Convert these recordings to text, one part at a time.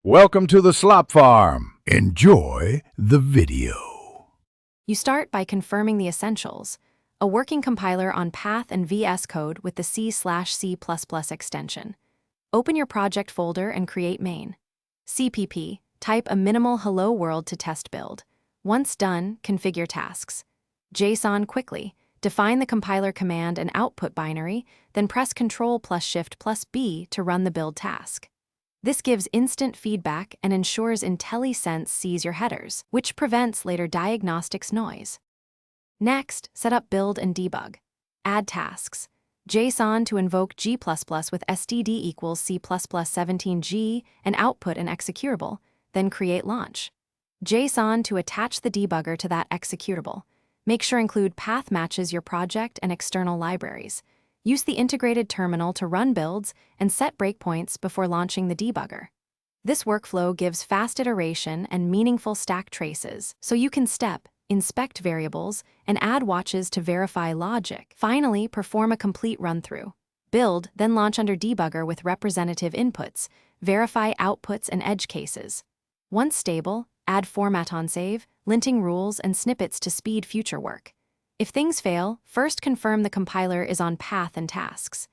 Welcome to the Slop Farm. Enjoy the video. You start by confirming the essentials: a working compiler on Path and VS Code with the C/C++ extension. Open your project folder and create main. CPP, type a minimal hello world to test build. Once done, configure tasks. JSON quickly, define the compiler command and output binary, then press Ctrl+Shift+B to run the build task. This gives instant feedback and ensures IntelliSense sees your headers, which prevents later diagnostics noise. Next, set up build and debug. Add tasks. JSON to invoke G++ with std equals C++17G and output an executable, then create launch. JSON to attach the debugger to that executable. Make sure include path matches your project and external libraries. Use the integrated terminal to run builds and set breakpoints before launching the debugger. This workflow gives fast iteration and meaningful stack traces, so you can inspect variables, and add watches to verify logic. Finally, perform a complete run-through. Build, then launch under debugger with representative inputs, verify outputs and edge cases. Once stable, add format on save, linting rules and snippets to speed future work. If things fail, first confirm the compiler is on path and tasks.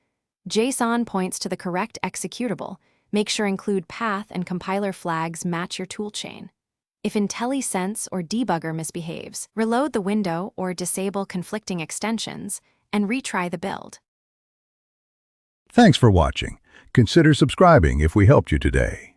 JSON points to the correct executable. Make sure include path and compiler flags match your toolchain. If IntelliSense or debugger misbehaves, reload the window or disable conflicting extensions and retry the build. Thanks for watching. Consider subscribing if we helped you today.